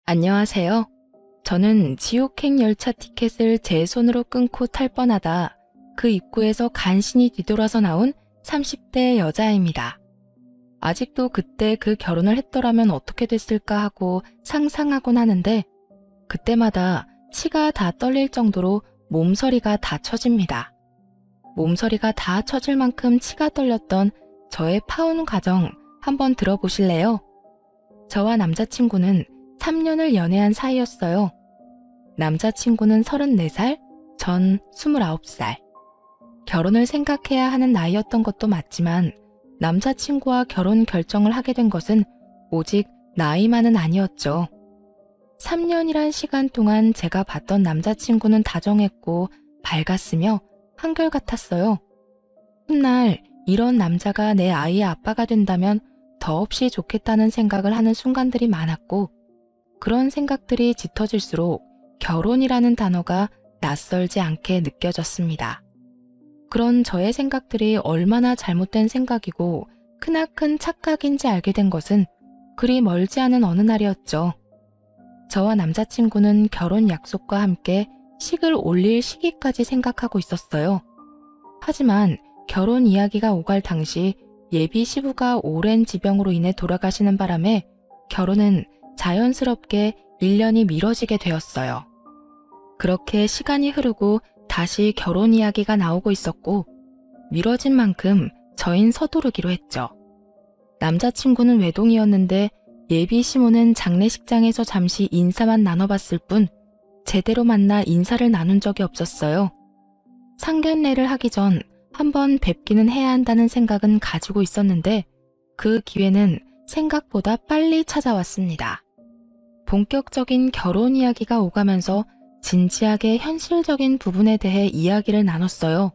안녕하세요. 저는 지옥행 열차 티켓을 제 손으로 끊고 탈 뻔하다 그 입구에서 간신히 뒤돌아서 나온 30대 여자입니다. 아직도 그때 그 결혼을 했더라면 어떻게 됐을까 하고 상상하곤 하는데 그때마다 치가 다 떨릴 정도로 몸서리가 다 처집니다. 몸서리가 다 처질 만큼 치가 떨렸던 저의 파혼 과정 한번 들어보실래요? 저와 남자친구는 3년을 연애한 사이였어요. 남자친구는 34살, 전 29살. 결혼을 생각해야 하는 나이였던 것도 맞지만 남자친구와 결혼 결정을 하게 된 것은 오직 나이만은 아니었죠. 3년이란 시간 동안 제가 봤던 남자친구는 다정했고 밝았으며 한결같았어요. 훗날 이런 남자가 내 아이의 아빠가 된다면 더없이 좋겠다는 생각을 하는 순간들이 많았고 그런 생각들이 짙어질수록 결혼이라는 단어가 낯설지 않게 느껴졌습니다. 그런 저의 생각들이 얼마나 잘못된 생각이고 크나큰 착각인지 알게 된 것은 그리 멀지 않은 어느 날이었죠. 저와 남자친구는 결혼 약속과 함께 식을 올릴 시기까지 생각하고 있었어요. 하지만 결혼 이야기가 오갈 당시 예비 시부가 오랜 지병으로 인해 돌아가시는 바람에 결혼은 자연스럽게 1년이 미뤄지게 되었어요. 그렇게 시간이 흐르고 다시 결혼 이야기가 나오고 있었고 미뤄진 만큼 저흰 서두르기로 했죠. 남자친구는 외동이었는데 예비 시모는 장례식장에서 잠시 인사만 나눠봤을 뿐 제대로 만나 인사를 나눈 적이 없었어요. 상견례를 하기 전 한번 뵙기는 해야 한다는 생각은 가지고 있었는데 그 기회는 생각보다 빨리 찾아왔습니다. 본격적인 결혼 이야기가 오가면서 진지하게 현실적인 부분에 대해 이야기를 나눴어요.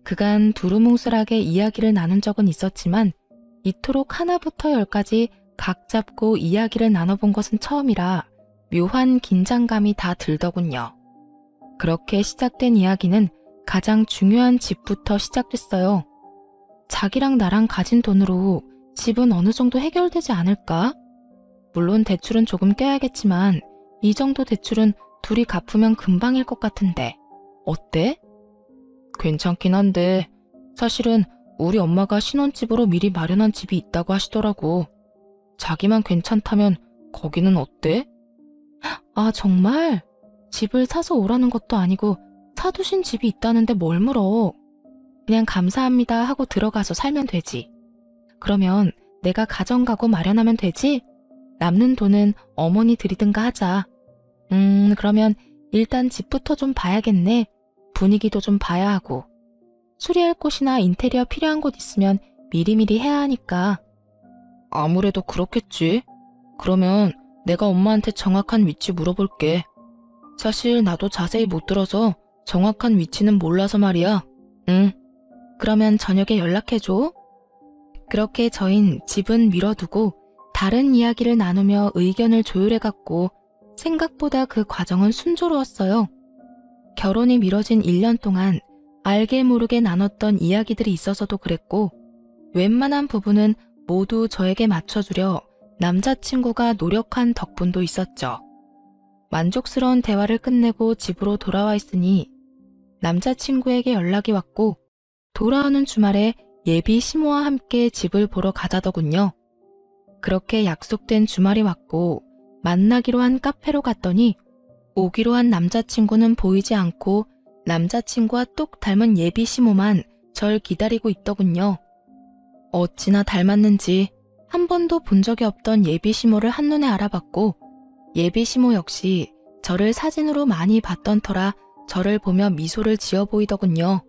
그간 두루뭉술하게 이야기를 나눈 적은 있었지만 이토록 하나부터 열까지 각 잡고 이야기를 나눠본 것은 처음이라 묘한 긴장감이 다 들더군요. 그렇게 시작된 이야기는 가장 중요한 집부터 시작됐어요. 자기랑 나랑 가진 돈으로 집은 어느 정도 해결되지 않을까? 물론 대출은 조금 껴야겠지만 이 정도 대출은 둘이 갚으면 금방일 것 같은데 어때? 괜찮긴 한데 사실은 우리 엄마가 신혼집으로 미리 마련한 집이 있다고 하시더라고. 자기만 괜찮다면 거기는 어때? 아 정말? 집을 사서 오라는 것도 아니고 사두신 집이 있다는데 뭘 물어. 그냥 감사합니다 하고 들어가서 살면 되지. 그러면 내가 가정가구 마련하면 되지? 남는 돈은 어머니 드리든가 하자. 그러면 일단 집부터 좀 봐야겠네. 분위기도 좀 봐야 하고. 수리할 곳이나 인테리어 필요한 곳 있으면 미리미리 해야 하니까. 아무래도 그렇겠지. 그러면 내가 엄마한테 정확한 위치 물어볼게. 사실 나도 자세히 못 들어서 정확한 위치는 몰라서 말이야. 응. 그러면 저녁에 연락해줘. 그렇게 저흰 집은 미뤄두고 다른 이야기를 나누며 의견을 조율해갔고 생각보다 그 과정은 순조로웠어요. 결혼이 미뤄진 1년 동안 알게 모르게 나눴던 이야기들이 있어서도 그랬고 웬만한 부분은 모두 저에게 맞춰주려 남자친구가 노력한 덕분도 있었죠. 만족스러운 대화를 끝내고 집으로 돌아와 있으니 남자친구에게 연락이 왔고 돌아오는 주말에 예비 시모와 함께 집을 보러 가자더군요. 그렇게 약속된 주말이 왔고 만나기로 한 카페로 갔더니 오기로 한 남자친구는 보이지 않고 남자친구와 똑 닮은 예비 시모만 절 기다리고 있더군요. 어찌나 닮았는지 한 번도 본 적이 없던 예비 시모를 한눈에 알아봤고 예비 시모 역시 저를 사진으로 많이 봤던 터라 저를 보며 미소를 지어 보이더군요.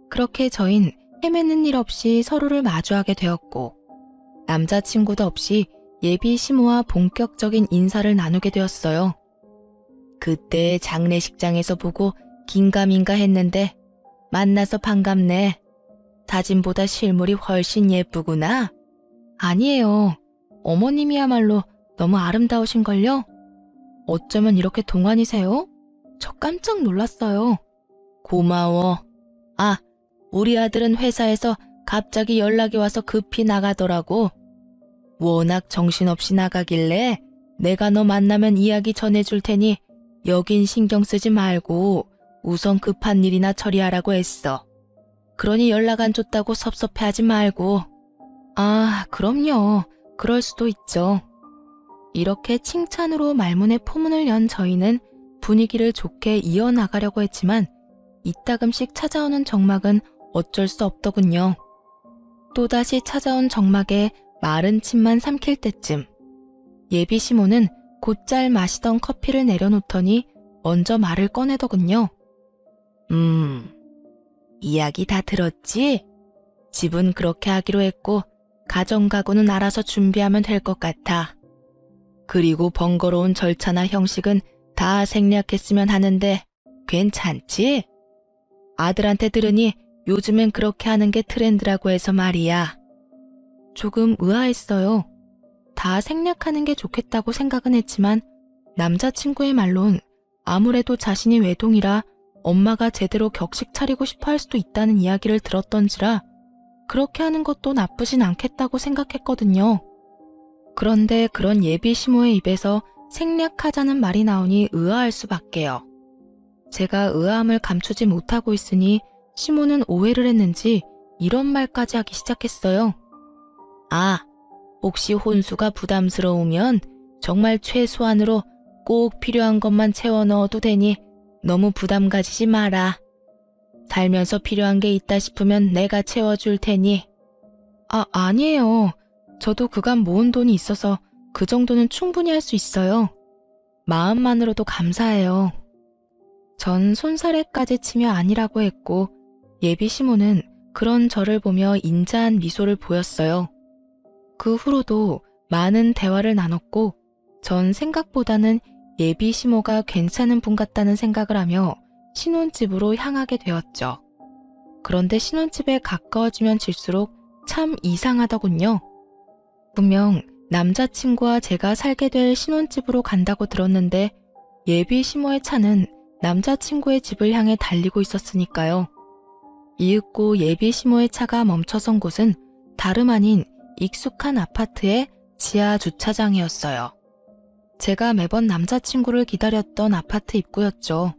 그렇게 저흰 헤매는 일 없이 서로를 마주하게 되었고 남자친구도 없이 예비 시모와 본격적인 인사를 나누게 되었어요. 그때 장례식장에서 보고 긴가민가 했는데 만나서 반갑네. 사진보다 실물이 훨씬 예쁘구나. 아니에요. 어머님이야말로 너무 아름다우신걸요? 어쩌면 이렇게 동안이세요? 저 깜짝 놀랐어요. 고마워. 아, 우리 아들은 회사에서 갑자기 연락이 와서 급히 나가더라고. 워낙 정신없이 나가길래 내가 너 만나면 이야기 전해줄 테니 여긴 신경 쓰지 말고 우선 급한 일이나 처리하라고 했어. 그러니 연락 안 줬다고 섭섭해하지 말고. 아, 그럼요. 그럴 수도 있죠. 이렇게 칭찬으로 말문에 포문을 연 저희는 분위기를 좋게 이어나가려고 했지만 이따금씩 찾아오는 정막은 어쩔 수 없더군요. 또다시 찾아온 정막에 마른 침만 삼킬 때쯤 예비 시모는 곧잘 마시던 커피를 내려놓더니 먼저 말을 꺼내더군요. 이야기 다 들었지? 집은 그렇게 하기로 했고 가정가구는 알아서 준비하면 될 것 같아. 그리고 번거로운 절차나 형식은 다 생략했으면 하는데 괜찮지? 아들한테 들으니 요즘엔 그렇게 하는 게 트렌드라고 해서 말이야. 조금 의아했어요. 다 생략하는 게 좋겠다고 생각은 했지만 남자친구의 말론 아무래도 자신이 외동이라 엄마가 제대로 격식 차리고 싶어 할 수도 있다는 이야기를 들었던지라 그렇게 하는 것도 나쁘진 않겠다고 생각했거든요. 그런데 그런 예비 시모의 입에서 생략하자는 말이 나오니 의아할 수밖에요. 제가 의아함을 감추지 못하고 있으니 시모는 오해를 했는지 이런 말까지 하기 시작했어요. 아, 혹시 혼수가 부담스러우면 정말 최소한으로 꼭 필요한 것만 채워 넣어도 되니 너무 부담 가지지 마라. 살면서 필요한 게 있다 싶으면 내가 채워줄 테니. 아니에요. 저도 그간 모은 돈이 있어서 그 정도는 충분히 할 수 있어요. 마음만으로도 감사해요. 전 손사래까지 치며 아니라고 했고 예비 시모는 그런 저를 보며 인자한 미소를 보였어요. 그 후로도 많은 대화를 나눴고 전 생각보다는 예비 시모가 괜찮은 분 같다는 생각을 하며 신혼집으로 향하게 되었죠. 그런데 신혼집에 가까워지면 질수록 참 이상하더군요. 분명 남자친구와 제가 살게 될 신혼집으로 간다고 들었는데 예비 시모의 차는 남자친구의 집을 향해 달리고 있었으니까요. 이윽고 예비 시모의 차가 멈춰선 곳은 다름 아닌 익숙한 아파트의 지하 주차장이었어요. 제가 매번 남자친구를 기다렸던 아파트 입구였죠.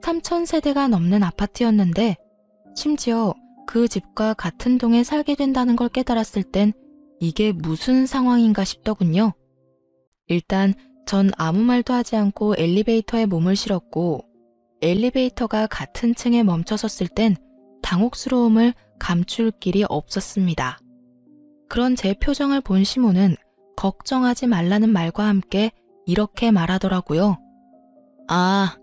3,000세대가 넘는 아파트였는데 심지어 그 집과 같은 동에 살게 된다는 걸 깨달았을 땐 이게 무슨 상황인가 싶더군요. 일단 전 아무 말도 하지 않고 엘리베이터에 몸을 실었고 엘리베이터가 같은 층에 멈춰섰을 땐 당혹스러움을 감출 길이 없었습니다. 그런 제 표정을 본 시모는 걱정하지 말라는 말과 함께 이렇게 말하더라고요. 아,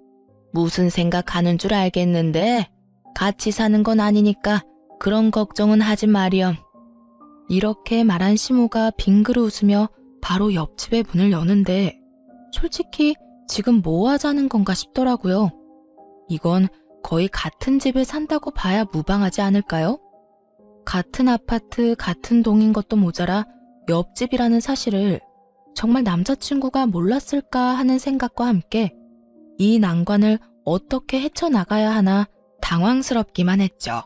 무슨 생각하는 줄 알겠는데 같이 사는 건 아니니까 그런 걱정은 하지 마렴. 이렇게 말한 시모가 빙그르 웃으며 바로 옆집의 문을 여는데 솔직히 지금 뭐 하자는 건가 싶더라고요. 이건 거의 같은 집에 산다고 봐야 무방하지 않을까요? 같은 아파트, 같은 동인 것도 모자라 옆집이라는 사실을 정말 남자친구가 몰랐을까 하는 생각과 함께 이 난관을 어떻게 헤쳐나가야 하나 당황스럽기만 했죠.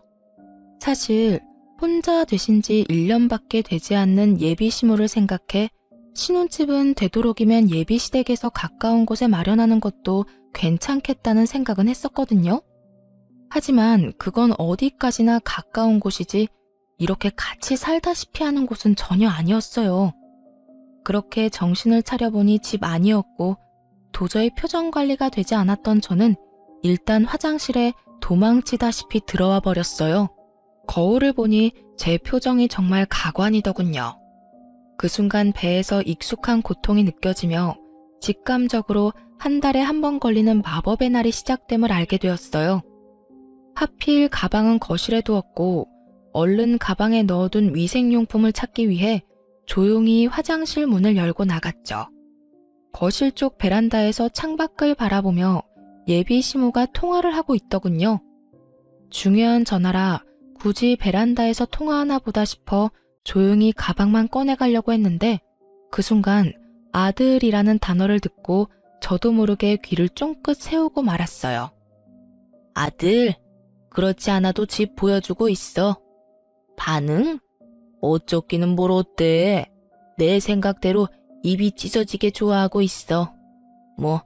사실 혼자 되신 지 1년밖에 되지 않는 예비 시모를 생각해 신혼집은 되도록이면 예비 시댁에서 가까운 곳에 마련하는 것도 괜찮겠다는 생각은 했었거든요. 하지만 그건 어디까지나 가까운 곳이지 이렇게 같이 살다시피 하는 곳은 전혀 아니었어요. 그렇게 정신을 차려보니 집 아니었고 도저히 표정 관리가 되지 않았던 저는 일단 화장실에 도망치다시피 들어와 버렸어요. 거울을 보니 제 표정이 정말 가관이더군요. 그 순간 배에서 익숙한 고통이 느껴지며 직감적으로 한 달에 한 번 걸리는 마법의 날이 시작됨을 알게 되었어요. 하필 가방은 거실에 두었고 얼른 가방에 넣어둔 위생용품을 찾기 위해 조용히 화장실 문을 열고 나갔죠. 거실 쪽 베란다에서 창밖을 바라보며 예비 시모가 통화를 하고 있더군요. 중요한 전화라 굳이 베란다에서 통화하나 보다 싶어 조용히 가방만 꺼내가려고 했는데 그 순간 아들이라는 단어를 듣고 저도 모르게 귀를 쫑긋 세우고 말았어요. 아들, 그렇지 않아도 집 보여주고 있어. 반응? 어쩌기는 뭘 어때? 내 생각대로 입이 찢어지게 좋아하고 있어. 뭐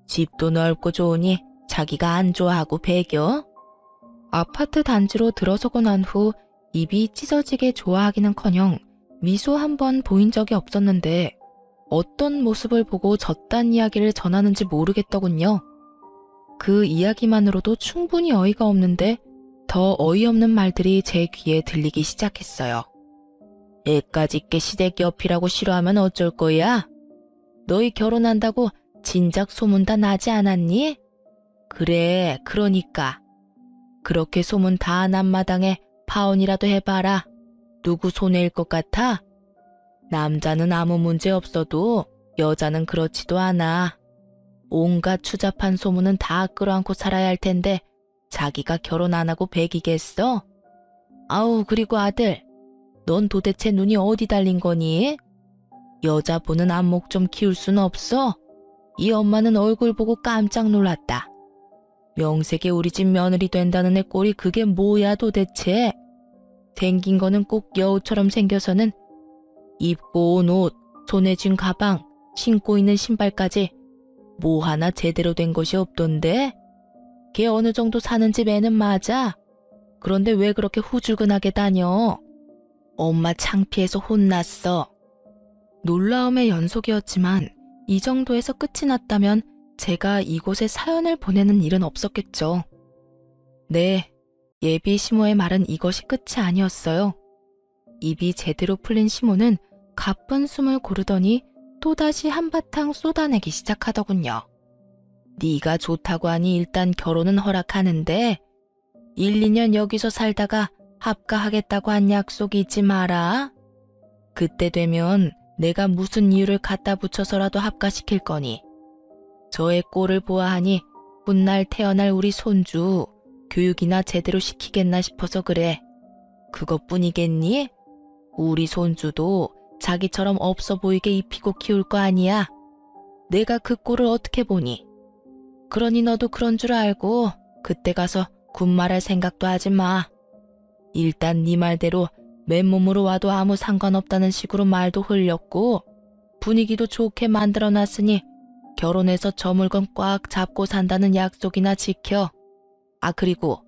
집도 넓고 좋으니 자기가 안 좋아하고 배겨? 아파트 단지로 들어서고 난 후 입이 찢어지게 좋아하기는커녕 미소 한 번 보인 적이 없었는데 어떤 모습을 보고 저딴 이야기를 전하는지 모르겠더군요. 그 이야기만으로도 충분히 어이가 없는데 더 어이없는 말들이 제 귀에 들리기 시작했어요. 애까지 있게 시댁 옆이라고 싫어하면 어쩔 거야? 너희 결혼한다고 진작 소문 다 나지 않았니? 그래, 그러니까. 그렇게 소문 다 난 마당에 파혼이라도 해봐라. 누구 손해일 것 같아? 남자는 아무 문제 없어도 여자는 그렇지도 않아. 온갖 추잡한 소문은 다 끌어안고 살아야 할 텐데 자기가 결혼 안 하고 배기겠어? 아우, 그리고 아들, 넌 도대체 눈이 어디 달린 거니? 여자 보는 안목 좀 키울 순 없어? 이 엄마는 얼굴 보고 깜짝 놀랐다. 명색에 우리 집 며느리 된다는 애 꼴이 그게 뭐야 도대체? 생긴 거는 꼭 여우처럼 생겨서는 입고 온 옷, 손에 쥔 가방, 신고 있는 신발까지 뭐 하나 제대로 된 것이 없던데? 걔 어느 정도 사는 집 애는 맞아. 그런데 왜 그렇게 후줄근하게 다녀? 엄마 창피해서 혼났어. 놀라움의 연속이었지만 이 정도에서 끝이 났다면 제가 이곳에 사연을 보내는 일은 없었겠죠. 네, 예비 시모의 말은 이것이 끝이 아니었어요. 입이 제대로 풀린 시모는 가쁜 숨을 고르더니 또다시 한바탕 쏟아내기 시작하더군요. 네가 좋다고 하니 일단 결혼은 허락하는데 1, 2년 여기서 살다가 합가하겠다고 한 약속이 있지 마라. 그때 되면 내가 무슨 이유를 갖다 붙여서라도 합가시킬 거니. 저의 꼴을 보아하니 훗날 태어날 우리 손주 교육이나 제대로 시키겠나 싶어서 그래. 그것뿐이겠니? 우리 손주도 자기처럼 없어 보이게 입히고 키울 거 아니야. 내가 그 꼴을 어떻게 보니? 그러니 너도 그런 줄 알고 그때 가서 군말할 생각도 하지 마. 일단 네 말대로 맨몸으로 와도 아무 상관없다는 식으로 말도 흘렸고 분위기도 좋게 만들어놨으니 결혼해서 저 물건 꽉 잡고 산다는 약속이나 지켜. 아, 그리고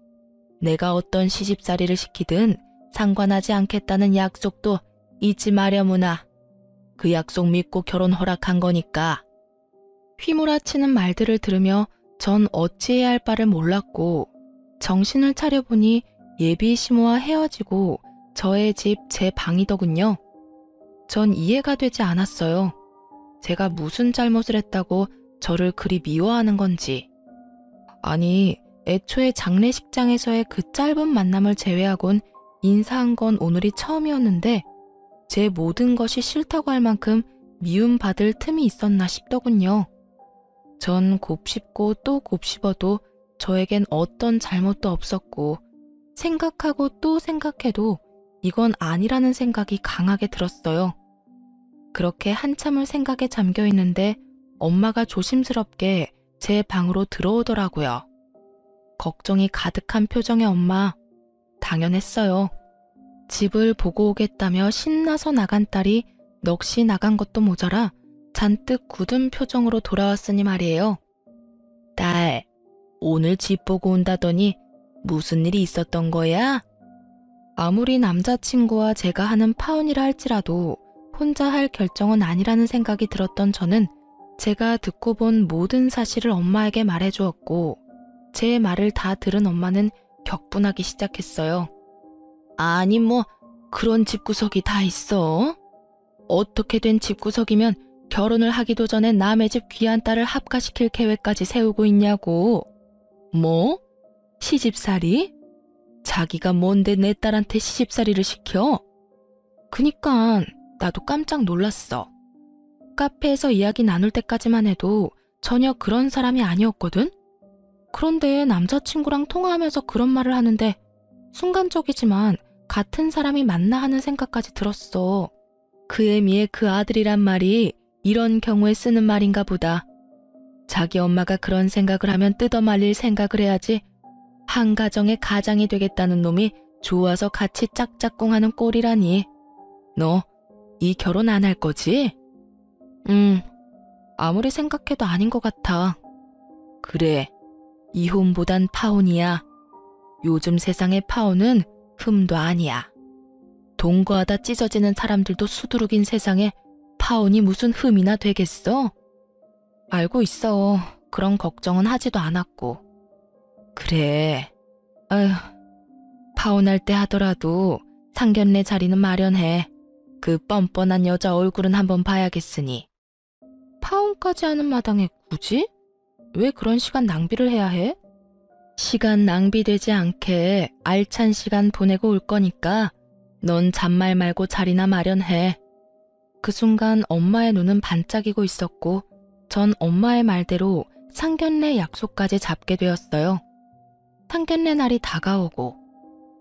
내가 어떤 시집살이를 시키든 상관하지 않겠다는 약속도 잊지 마려무나. 그 약속 믿고 결혼 허락한 거니까. 휘몰아치는 말들을 들으며 전 어찌해야 할 바를 몰랐고 정신을 차려보니 예비 시모와 헤어지고 저의 집 제 방이더군요. 전 이해가 되지 않았어요. 제가 무슨 잘못을 했다고 저를 그리 미워하는 건지. 아니, 애초에 장례식장에서의 그 짧은 만남을 제외하곤 인사한 건 오늘이 처음이었는데 제 모든 것이 싫다고 할 만큼 미움받을 틈이 있었나 싶더군요. 전 곱씹고 또 곱씹어도 저에겐 어떤 잘못도 없었고 생각하고 또 생각해도 이건 아니라는 생각이 강하게 들었어요. 그렇게 한참을 생각에 잠겨 있는데 엄마가 조심스럽게 제 방으로 들어오더라고요. 걱정이 가득한 표정의 엄마. 당연했어요. 집을 보고 오겠다며 신나서 나간 딸이 넋이 나간 것도 모자라 잔뜩 굳은 표정으로 돌아왔으니 말이에요. 딸, 오늘 집 보고 온다더니 무슨 일이 있었던 거야? 아무리 남자친구와 제가 하는 파혼이라 할지라도 혼자 할 결정은 아니라는 생각이 들었던 저는 제가 듣고 본 모든 사실을 엄마에게 말해주었고 제 말을 다 들은 엄마는 격분하기 시작했어요. 아니 뭐 그런 집구석이 다 있어? 어떻게 된 집구석이면 결혼을 하기도 전에 남의 집 귀한 딸을 합가시킬 계획까지 세우고 있냐고. 뭐? 시집살이? 자기가 뭔데 내 딸한테 시집살이를 시켜? 그니까 나도 깜짝 놀랐어. 카페에서 이야기 나눌 때까지만 해도 전혀 그런 사람이 아니었거든? 그런데 남자친구랑 통화하면서 그런 말을 하는데 순간적이지만 같은 사람이 맞나 하는 생각까지 들었어. 그 애미의 그 아들이란 말이 이런 경우에 쓰는 말인가 보다. 자기 엄마가 그런 생각을 하면 뜯어말릴 생각을 해야지. 한 가정의 가장이 되겠다는 놈이 좋아서 같이 짝짝꿍하는 꼴이라니. 너 이 결혼 안 할 거지? 아무리 생각해도 아닌 것 같아. 그래, 이혼보단 파혼이야. 요즘 세상의 파혼은 흠도 아니야. 동거하다 찢어지는 사람들도 수두룩인 세상에 파혼이 무슨 흠이나 되겠어? 알고 있어. 그런 걱정은 하지도 않았고. 그래. 아휴, 파혼할 때 하더라도 상견례 자리는 마련해. 그 뻔뻔한 여자 얼굴은 한번 봐야겠으니. 파혼까지 하는 마당에 굳이? 왜 그런 시간 낭비를 해야 해? 시간 낭비되지 않게 알찬 시간 보내고 올 거니까 넌 잔말 말고 자리나 마련해. 그 순간 엄마의 눈은 반짝이고 있었고 전 엄마의 말대로 상견례 약속까지 잡게 되었어요. 상견례 날이 다가오고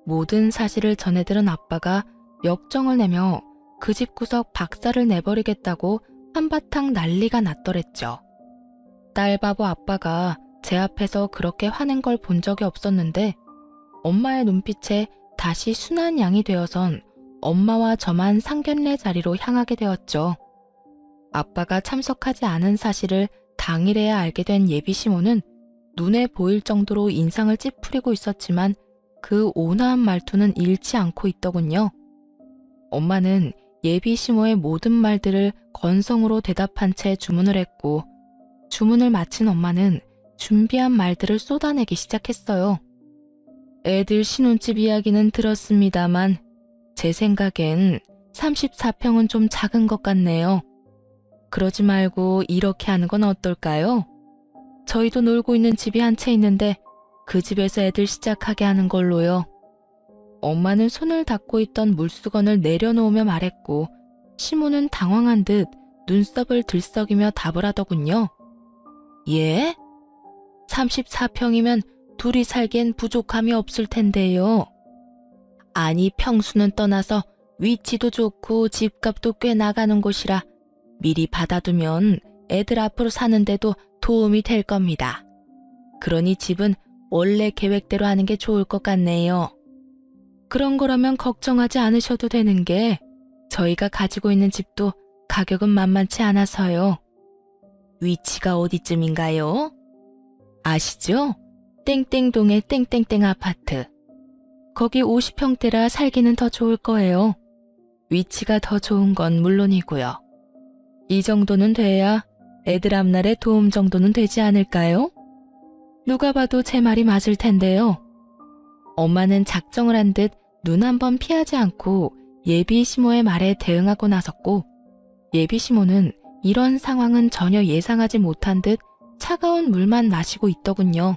모든 사실을 전해들은 아빠가 역정을 내며 그 집구석 박살을 내버리겠다고 한바탕 난리가 났더랬죠. 딸바보 아빠가 제 앞에서 그렇게 화낸 걸 본 적이 없었는데 엄마의 눈빛에 다시 순한 양이 되어선 엄마와 저만 상견례 자리로 향하게 되었죠. 아빠가 참석하지 않은 사실을 당일에야 알게 된 예비 시모는 눈에 보일 정도로 인상을 찌푸리고 있었지만 그 온화한 말투는 잃지 않고 있더군요. 엄마는 예비 시모의 모든 말들을 건성으로 대답한 채 주문을 했고 주문을 마친 엄마는 준비한 말들을 쏟아내기 시작했어요. 애들 신혼집 이야기는 들었습니다만 제 생각엔 34평은 좀 작은 것 같네요. 그러지 말고 이렇게 하는 건 어떨까요? 저희도 놀고 있는 집이 한 채 있는데 그 집에서 애들 시작하게 하는 걸로요. 엄마는 손을 닦고 있던 물수건을 내려놓으며 말했고 시모는 당황한 듯 눈썹을 들썩이며 답을 하더군요. 예? 34평이면 둘이 살기엔 부족함이 없을 텐데요. 아니 평수는 떠나서 위치도 좋고 집값도 꽤 나가는 곳이라 미리 받아두면 애들 앞으로 사는데도 도움이 될 겁니다. 그러니 집은 원래 계획대로 하는 게 좋을 것 같네요. 그런 거라면 걱정하지 않으셔도 되는 게 저희가 가지고 있는 집도 가격은 만만치 않아서요. 위치가 어디쯤인가요? 아시죠? 땡땡동의 땡땡땡 아파트. 거기 50평대라 살기는 더 좋을 거예요. 위치가 더 좋은 건 물론이고요. 이 정도는 돼야 애들 앞날에 도움 정도는 되지 않을까요? 누가 봐도 제 말이 맞을 텐데요. 엄마는 작정을 한 듯 눈 한 번 피하지 않고 예비 시모의 말에 대응하고 나섰고 예비 시모는 이런 상황은 전혀 예상하지 못한 듯 차가운 물만 마시고 있더군요.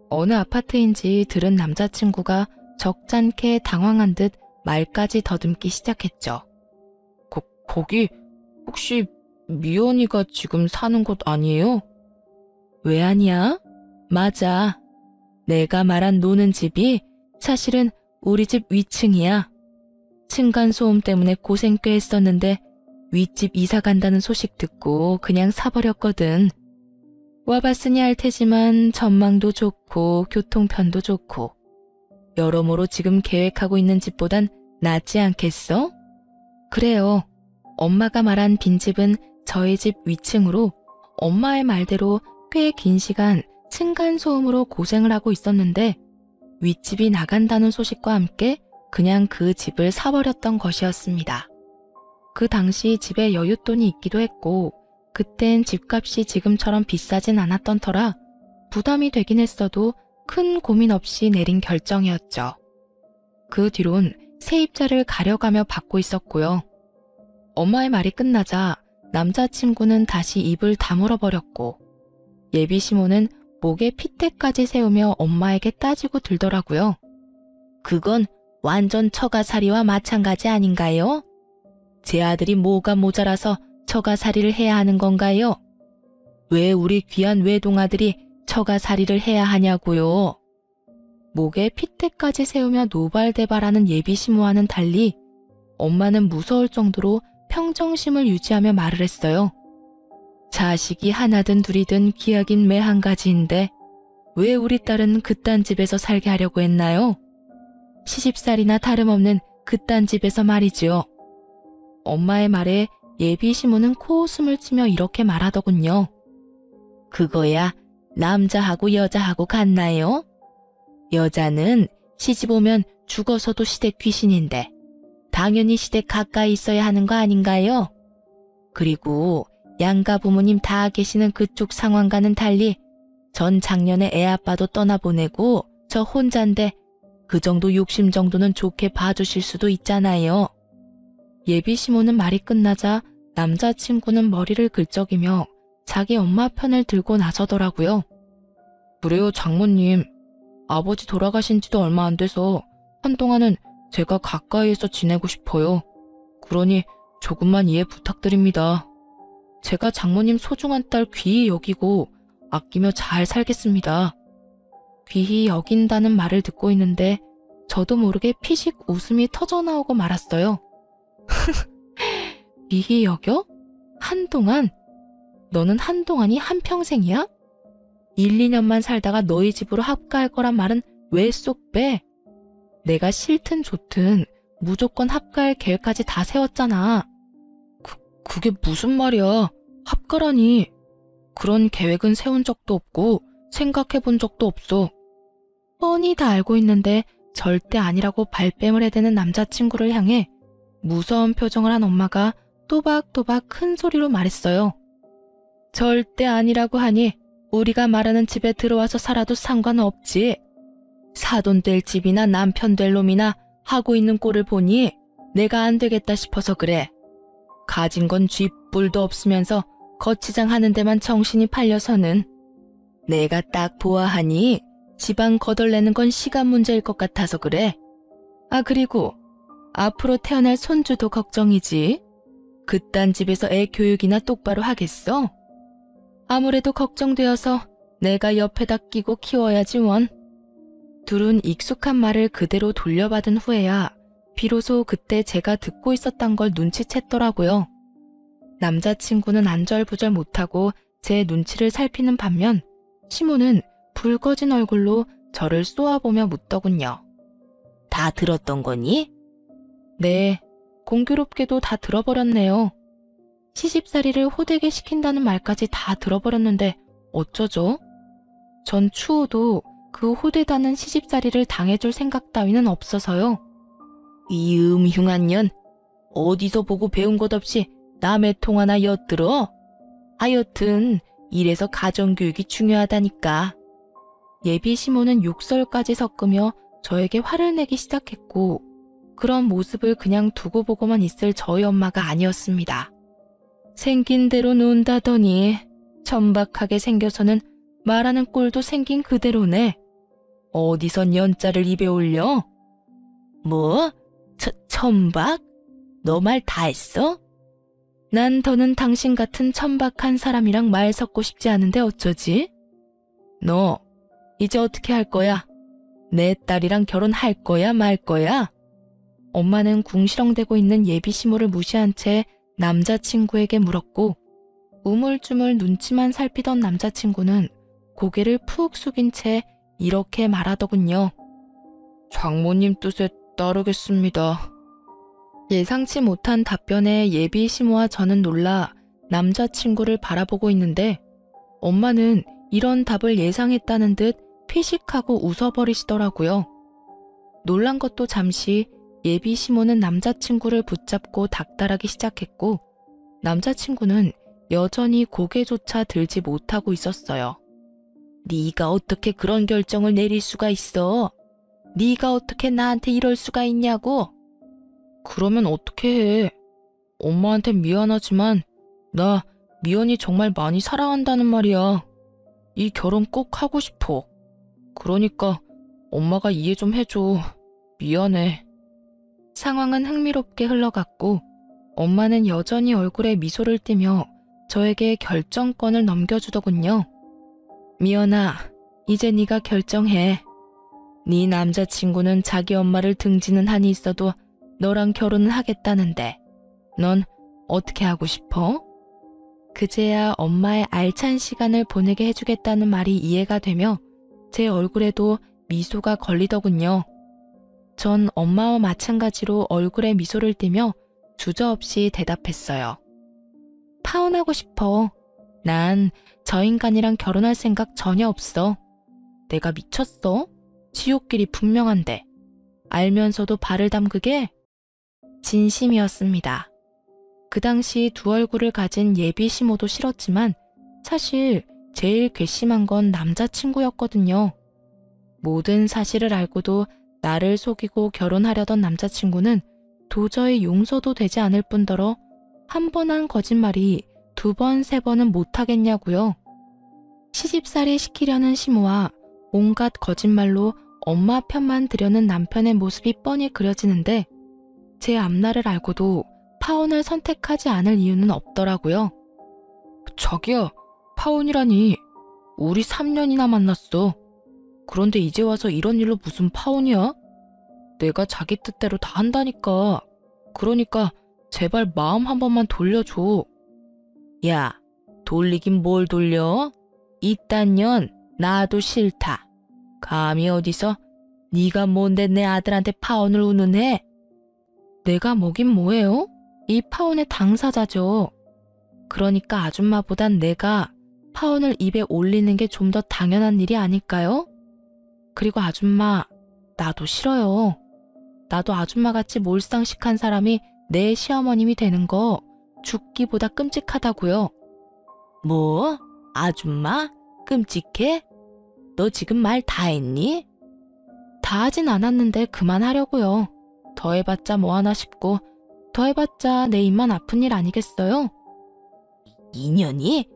어느 아파트인지 들은 남자친구가 적잖게 당황한 듯 말까지 더듬기 시작했죠. 거기 혹시 미연이가 지금 사는 곳 아니에요? 왜 아니야? 맞아. 내가 말한 노는 집이 사실은 우리 집 위층이야. 층간소음 때문에 고생 꽤 했었는데 윗집 이사 간다는 소식 듣고 그냥 사버렸거든. 와봤으니 알 테지만 전망도 좋고 교통편도 좋고 여러모로 지금 계획하고 있는 집보단 낫지 않겠어? 그래요. 엄마가 말한 빈집은 저희 집 위층으로 엄마의 말대로 꽤 긴 시간 층간소음으로 고생을 하고 있었는데 윗집이 나간다는 소식과 함께 그냥 그 집을 사버렸던 것이었습니다. 그 당시 집에 여윳돈이 있기도 했고 그땐 집값이 지금처럼 비싸진 않았던 터라 부담이 되긴 했어도 큰 고민 없이 내린 결정이었죠. 그 뒤론 세입자를 가려가며 받고 있었고요. 엄마의 말이 끝나자 남자친구는 다시 입을 다물어 버렸고 예비 시모는 목에 핏대까지 세우며 엄마에게 따지고 들더라고요. 그건 완전 처가살이와 마찬가지 아닌가요? 제 아들이 뭐가 모자라서 처가살이를 해야 하는 건가요? 왜 우리 귀한 외동아들이 처가살이를 해야 하냐고요? 목에 핏대까지 세우며 노발대발하는 예비 시모와는 달리 엄마는 무서울 정도로 평정심을 유지하며 말을 했어요. 자식이 하나든 둘이든 기약인 매 한 가지인데 왜 우리 딸은 그딴 집에서 살게 하려고 했나요? 시집살이나 다름없는 그딴 집에서 말이지요. 엄마의 말에 예비 시모는 코웃음을 치며 이렇게 말하더군요. 그거야 남자하고 여자하고 같나요? 여자는 시집 오면 죽어서도 시댁 귀신인데 당연히 시댁 가까이 있어야 하는 거 아닌가요? 그리고 양가 부모님 다 계시는 그쪽 상황과는 달리 전 작년에 애아빠도 떠나보내고 저 혼잔데 그 정도 욕심 정도는 좋게 봐주실 수도 있잖아요. 예비 시모는 말이 끝나자 남자친구는 머리를 긁적이며 자기 엄마 편을 들고 나서더라고요. 그래요, 장모님. 아버지 돌아가신 지도 얼마 안 돼서 한동안은 제가 가까이에서 지내고 싶어요. 그러니 조금만 이해 부탁드립니다. 제가 장모님 소중한 딸 귀히 여기고 아끼며 잘 살겠습니다. 귀히 여긴다는 말을 듣고 있는데 저도 모르게 피식 웃음이 터져나오고 말았어요. 귀히 여겨? 한동안? 너는 한동안이 한평생이야? 1, 2년만 살다가 너희 집으로 합가할 거란 말은 왜 쏙 빼? 내가 싫든 좋든 무조건 합가할 계획까지 다 세웠잖아. 그게 무슨 말이야? 합가라니. 그런 계획은 세운 적도 없고 생각해 본 적도 없어. 뻔히 다 알고 있는데 절대 아니라고 발뺌을 해대는 남자친구를 향해 무서운 표정을 한 엄마가 또박또박 큰 소리로 말했어요. 절대 아니라고 하니 우리가 말하는 집에 들어와서 살아도 상관없지. 사돈 될 집이나 남편 될 놈이나 하고 있는 꼴을 보니 내가 안 되겠다 싶어서 그래. 가진 건 쥐뿔도 없으면서 거치장 하는 데만 정신이 팔려서는 내가 딱 보아하니 집안 거덜내는 건 시간 문제일 것 같아서 그래. 아, 그리고 앞으로 태어날 손주도 걱정이지. 그딴 집에서 애 교육이나 똑바로 하겠어? 아무래도 걱정되어서 내가 옆에다 끼고 키워야지 원. 둘은 익숙한 말을 그대로 돌려받은 후에야 비로소 그때 제가 듣고 있었단 걸 눈치챘더라고요. 남자친구는 안절부절 못하고 제 눈치를 살피는 반면 시모는 붉어진 얼굴로 저를 쏘아보며 묻더군요. 다 들었던 거니? 네, 공교롭게도 다 들어버렸네요. 시집살이를 호되게 시킨다는 말까지 다 들어버렸는데 어쩌죠? 전 추호도 그 호되다는 시집살이를 당해줄 생각 따위는 없어서요. 이 흉한 년, 어디서 보고 배운 것 없이 남의 통 하나 엿들어? 하여튼 이래서 가정교육이 중요하다니까. 예비 시모는 욕설까지 섞으며 저에게 화를 내기 시작했고 그런 모습을 그냥 두고 보고만 있을 저희 엄마가 아니었습니다. 생긴 대로 논다더니 천박하게 생겨서는 말하는 꼴도 생긴 그대로네. 어디선 연자를 입에 올려? 뭐? 천박? 너 말 다 했어? 난 더는 당신 같은 천박한 사람이랑 말 섞고 싶지 않은데 어쩌지? 너 이제 어떻게 할 거야? 내 딸이랑 결혼할 거야 말 거야? 엄마는 궁시렁대고 있는 예비 시모를 무시한 채 남자친구에게 물었고 우물쭈물 눈치만 살피던 남자친구는 고개를 푹 숙인 채 이렇게 말하더군요. 장모님 뜻에 따르겠습니다. 예상치 못한 답변에 예비 시모와 저는 놀라 남자친구를 바라보고 있는데 엄마는 이런 답을 예상했다는 듯 피식하고 웃어버리시더라고요. 놀란 것도 잠시 예비 시모는 남자친구를 붙잡고 닥달하기 시작했고 남자친구는 여전히 고개조차 들지 못하고 있었어요. 네가 어떻게 그런 결정을 내릴 수가 있어? 네가 어떻게 나한테 이럴 수가 있냐고? 그러면 어떻게 해? 엄마한텐 미안하지만 나 미연이 정말 많이 사랑한다는 말이야. 이 결혼 꼭 하고 싶어. 그러니까 엄마가 이해 좀 해줘. 미안해. 상황은 흥미롭게 흘러갔고 엄마는 여전히 얼굴에 미소를 띠며 저에게 결정권을 넘겨주더군요. 미연아, 이제 네가 결정해. 네 남자친구는 자기 엄마를 등지는 한이 있어도 너랑 결혼은 하겠다는데 넌 어떻게 하고 싶어? 그제야 엄마의 알찬 시간을 보내게 해주겠다는 말이 이해가 되며 제 얼굴에도 미소가 걸리더군요. 전 엄마와 마찬가지로 얼굴에 미소를 띠며 주저없이 대답했어요. 파혼하고 싶어. 난 저 인간이랑 결혼할 생각 전혀 없어. 내가 미쳤어? 지옥길이 분명한데. 알면서도 발을 담그게? 진심이었습니다. 그 당시 두 얼굴을 가진 예비 시모도 싫었지만 사실 제일 괘씸한 건 남자친구였거든요. 모든 사실을 알고도 나를 속이고 결혼하려던 남자친구는 도저히 용서도 되지 않을 뿐더러 한 번 한 거짓말이 두 번, 세 번은 못하겠냐고요. 시집살이 시키려는 시모와 온갖 거짓말로 엄마 편만 들여는 남편의 모습이 뻔히 그려지는데 제 앞날을 알고도 파혼을 선택하지 않을 이유는 없더라고요. 자기야, 파혼이라니. 우리 3년이나 만났어. 그런데 이제 와서 이런 일로 무슨 파혼이야? 내가 자기 뜻대로 다 한다니까. 그러니까 제발 마음 한 번만 돌려줘. 야, 돌리긴 뭘 돌려? 이딴 년 나도 싫다. 감히 어디서 네가 뭔데 내 아들한테 파혼을 운운해? 내가 뭐긴 뭐예요? 이 파혼의 당사자죠. 그러니까 아줌마보단 내가 파혼을 입에 올리는 게 좀 더 당연한 일이 아닐까요? 그리고 아줌마, 나도 싫어요. 나도 아줌마같이 몰상식한 사람이 내 시어머님이 되는 거 죽기보다 끔찍하다고요. 뭐? 아줌마? 끔찍해? 너 지금 말 다 했니? 다 하진 않았는데 그만하려고요. 더 해봤자 뭐하나 싶고 더 해봤자 내 입만 아픈 일 아니겠어요? 인연이?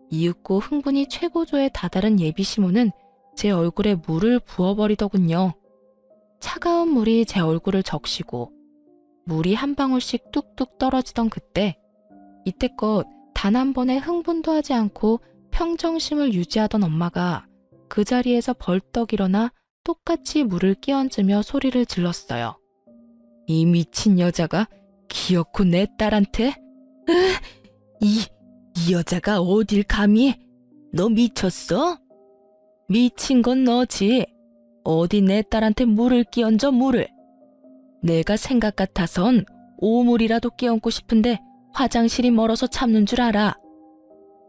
이윽고 흥분이 최고조에 다다른 예비시모는 제 얼굴에 물을 부어버리더군요. 차가운 물이 제 얼굴을 적시고 물이 한 방울씩 뚝뚝 떨어지던 그때, 이때껏 단 한 번의 흥분도 하지 않고 평정심을 유지하던 엄마가 그 자리에서 벌떡 일어나 똑같이 물을 끼얹으며 소리를 질렀어요. 이 미친 여자가 기어코 내 딸한테? 이 여자가 어딜 감히? 너 미쳤어? 미친 건 너지. 어디 내 딸한테 물을 끼얹어 물을. 내가 생각 같아선 오물이라도 끼얹고 싶은데 화장실이 멀어서 참는 줄 알아.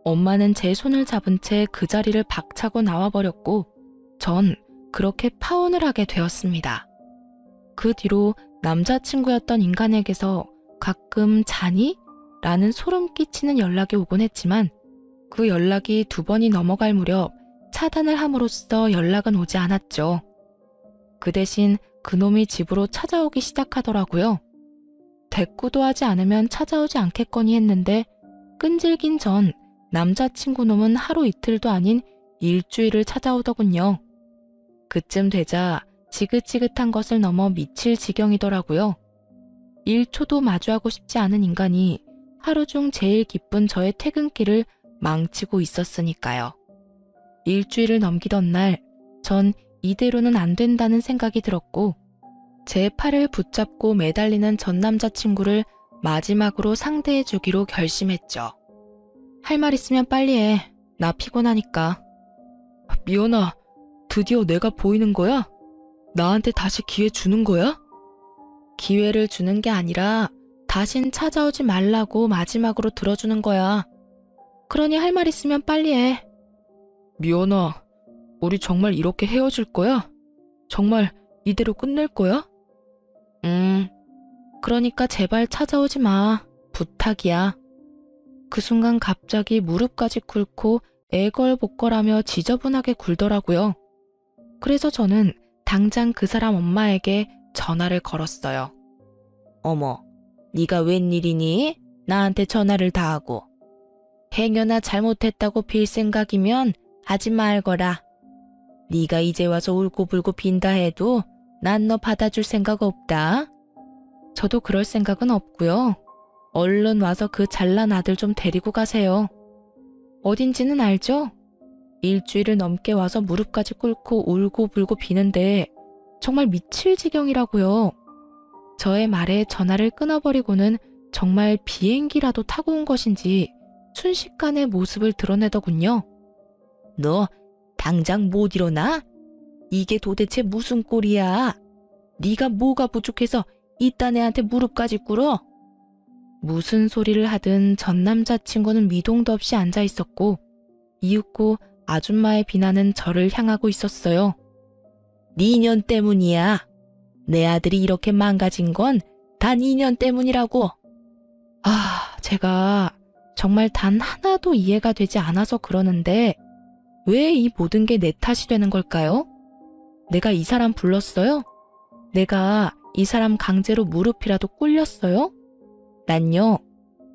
엄마는 제 손을 잡은 채 그 자리를 박차고 나와버렸고 전 그렇게 파혼을 하게 되었습니다. 그 뒤로 남자친구였던 인간에게서 가끔 자니? 라는 소름 끼치는 연락이 오곤 했지만 그 연락이 2번이 넘어갈 무렵 차단을 함으로써 연락은 오지 않았죠. 그 대신 그놈이 집으로 찾아오기 시작하더라고요. 대꾸도 하지 않으면 찾아오지 않겠거니 했는데 끈질긴 전 남자친구 놈은 하루 이틀도 아닌 일주일을 찾아오더군요. 그쯤 되자 지긋지긋한 것을 넘어 미칠 지경이더라고요. 1초도 마주하고 싶지 않은 인간이 하루 중 제일 기쁜 저의 퇴근길을 망치고 있었으니까요. 일주일을 넘기던 날, 전 이대로는 안 된다는 생각이 들었고 제 팔을 붙잡고 매달리는 전 남자친구를 마지막으로 상대해 주기로 결심했죠. 할 말 있으면 빨리 해. 나 피곤하니까. 미연아, 드디어 내가 보이는 거야? 나한테 다시 기회 주는 거야? 기회를 주는 게 아니라 다신 찾아오지 말라고 마지막으로 들어주는 거야. 그러니 할 말 있으면 빨리 해. 미연아, 우리 정말 이렇게 헤어질 거야? 정말 이대로 끝낼 거야? 그러니까 제발 찾아오지 마. 부탁이야. 그 순간 갑자기 무릎까지 꿇고 애걸복걸하며 지저분하게 굴더라고요. 그래서 저는 당장 그 사람 엄마에게 전화를 걸었어요. 어머, 네가 웬일이니? 나한테 전화를 다 하고. 행여나 잘못했다고 빌 생각이면 하지 말거라. 네가 이제 와서 울고불고 빈다 해도 난 너 받아줄 생각 없다. 저도 그럴 생각은 없고요. 얼른 와서 그 잘난 아들 좀 데리고 가세요. 어딘지는 알죠? 일주일을 넘게 와서 무릎까지 꿇고 울고불고 비는데 정말 미칠 지경이라고요. 저의 말에 전화를 끊어버리고는 정말 비행기라도 타고 온 것인지 순식간에 모습을 드러내더군요. 너 당장 못 일어나? 이게 도대체 무슨 꼴이야? 네가 뭐가 부족해서 이딴 애한테 무릎까지 꿇어? 무슨 소리를 하든 전 남자친구는 미동도 없이 앉아 있었고 이윽고 아줌마의 비난은 저를 향하고 있었어요. 네 인연 때문이야. 내 아들이 이렇게 망가진 건 단 2년 때문이라고. 제가 정말 단 하나도 이해가 되지 않아서 그러는데 왜 이 모든 게 내 탓이 되는 걸까요? 내가 이 사람 불렀어요? 내가 이 사람 강제로 무릎이라도 꿇렸어요? 난요,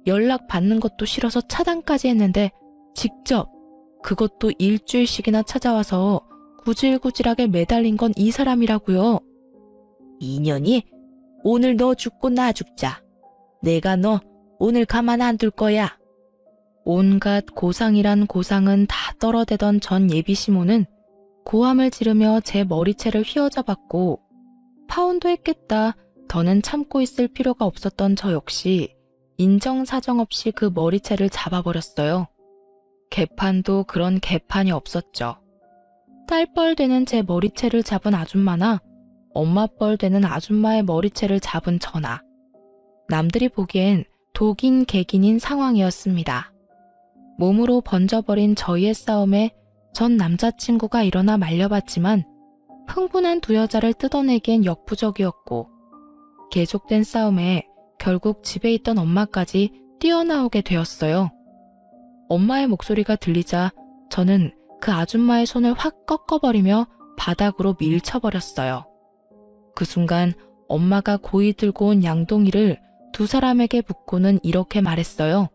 연락 받는 것도 싫어서 차단까지 했는데 직접 그것도 일주일씩이나 찾아와서 구질구질하게 매달린 건 이 사람이라고요. 인연이? 오늘 너 죽고 나 죽자. 내가 너 오늘 가만 안 둘 거야. 온갖 고상이란 고상은 다 떨어대던 전 예비시모는 고함을 지르며 제 머리채를 휘어잡았고 파혼도 했겠다. 더는 참고 있을 필요가 없었던 저 역시 인정사정 없이 그 머리채를 잡아버렸어요. 개판도 그런 개판이 없었죠. 딸뻘 되는 제 머리채를 잡은 아줌마나 엄마뻘 되는 아줌마의 머리채를 잡은 저나 남들이 보기엔 독인 개긴인 상황이었습니다. 몸으로 번져버린 저희의 싸움에 전 남자친구가 일어나 말려봤지만 흥분한 두 여자를 뜯어내기엔 역부족이었고 계속된 싸움에 결국 집에 있던 엄마까지 뛰어나오게 되었어요. 엄마의 목소리가 들리자 저는 그 아줌마의 손을 확 꺾어버리며 바닥으로 밀쳐버렸어요. 그 순간 엄마가 고이 들고 온 양동이를 두 사람에게 붓고는 이렇게 말했어요.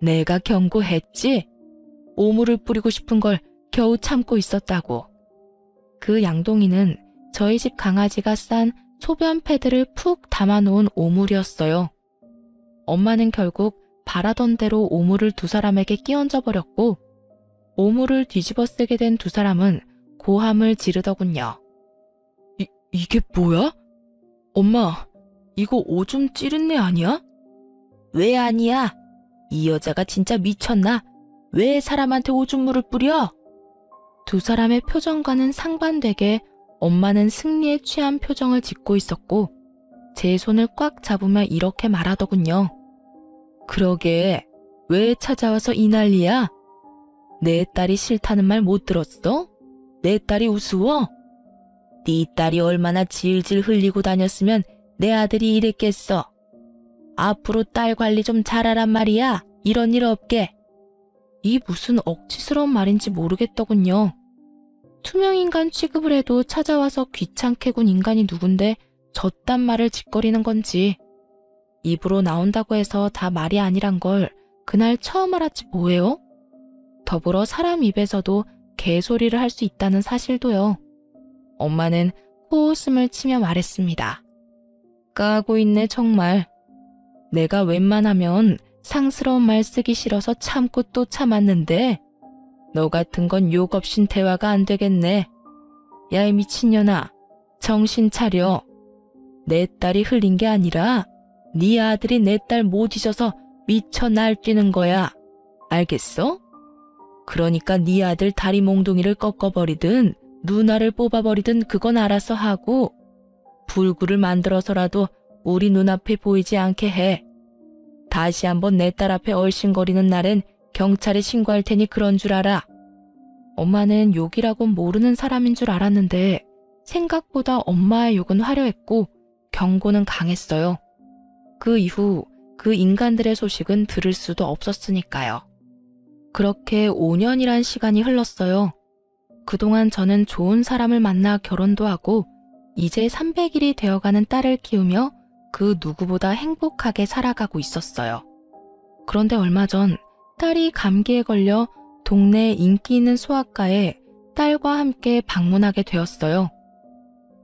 내가 경고했지? 오물을 뿌리고 싶은 걸 겨우 참고 있었다고. 그 양동이는 저희 집 강아지가 싼 소변 패드를 푹 담아놓은 오물이었어요. 엄마는 결국 바라던 대로 오물을 두 사람에게 끼얹어 버렸고 오물을 뒤집어 쓰게 된 두 사람은 고함을 지르더군요. 이게 뭐야? 엄마, 이거 오줌 찌른 애 아니야? 왜 아니야? 이 여자가 진짜 미쳤나? 왜 사람한테 오줌물을 뿌려? 두 사람의 표정과는 상반되게 엄마는 승리에 취한 표정을 짓고 있었고 제 손을 꽉 잡으며 이렇게 말하더군요. 그러게, 왜 찾아와서 이 난리야? 내 딸이 싫다는 말 못 들었어? 내 딸이 우스워? 네 딸이 얼마나 질질 흘리고 다녔으면 내 아들이 이랬겠어. 앞으로 딸 관리 좀 잘하란 말이야. 이런 일 없게. 이 무슨 억지스러운 말인지 모르겠더군요. 투명인간 취급을 해도 찾아와서 귀찮게 군 인간이 누군데 저딴 말을 짓거리는 건지. 입으로 나온다고 해서 다 말이 아니란 걸 그날 처음 알았지 뭐예요? 더불어 사람 입에서도 개소리를 할 수 있다는 사실도요. 엄마는 코웃음을 치며 말했습니다. 까고 있네 정말. 내가 웬만하면 상스러운 말 쓰기 싫어서 참고 또 참았는데 너 같은 건 욕 없인 대화가 안 되겠네. 야 이 미친년아, 정신 차려. 내 딸이 흘린 게 아니라 네 아들이 내 딸 못 잊어서 미쳐 날뛰는 거야. 알겠어? 그러니까 네 아들 다리 몽둥이를 꺾어버리든 누나를 뽑아버리든 그건 알아서 하고 불구를 만들어서라도 우리 눈앞에 보이지 않게 해. 다시 한번 내 딸 앞에 얼씬거리는 날엔 경찰에 신고할 테니 그런 줄 알아. 엄마는 욕이라고 모르는 사람인 줄 알았는데 생각보다 엄마의 욕은 화려했고 경고는 강했어요. 그 이후 그 인간들의 소식은 들을 수도 없었으니까요. 그렇게 5년이란 시간이 흘렀어요. 그동안 저는 좋은 사람을 만나 결혼도 하고 이제 300일이 되어가는 딸을 키우며 그 누구보다 행복하게 살아가고 있었어요. 그런데 얼마 전 딸이 감기에 걸려 동네 인기 있는 소아과에 딸과 함께 방문하게 되었어요.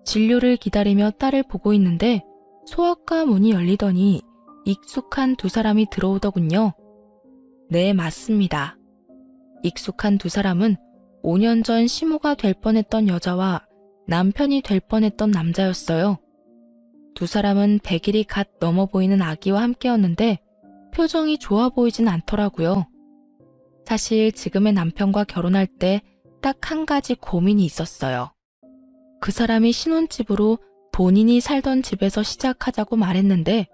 진료를 기다리며 딸을 보고 있는데 소아과 문이 열리더니 익숙한 두 사람이 들어오더군요. 네, 맞습니다. 익숙한 두 사람은 5년 전 시모가 될 뻔했던 여자와 남편이 될 뻔했던 남자였어요. 두 사람은 100일이 갓 넘어 보이는 아기와 함께였는데 표정이 좋아 보이진 않더라고요. 사실 지금의 남편과 결혼할 때 딱 한 가지 고민이 있었어요. 그 사람이 신혼집으로 본인이 살던 집에서 시작하자고 말했는데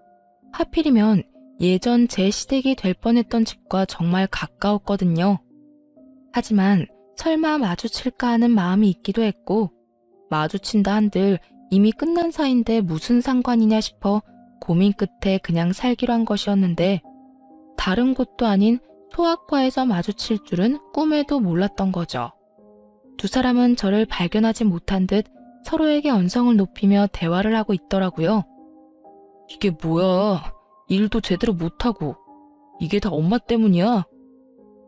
하필이면 예전 제 시댁이 될 뻔했던 집과 정말 가까웠거든요. 하지만 설마 마주칠까 하는 마음이 있기도 했고, 마주친다 한들 이미 끝난 사이인데 무슨 상관이냐 싶어 고민 끝에 그냥 살기로 한 것이었는데, 다른 곳도 아닌 소아과에서 마주칠 줄은 꿈에도 몰랐던 거죠. 두 사람은 저를 발견하지 못한 듯 서로에게 언성을 높이며 대화를 하고 있더라고요. 이게 뭐야? 일도 제대로 못하고. 이게 다 엄마 때문이야?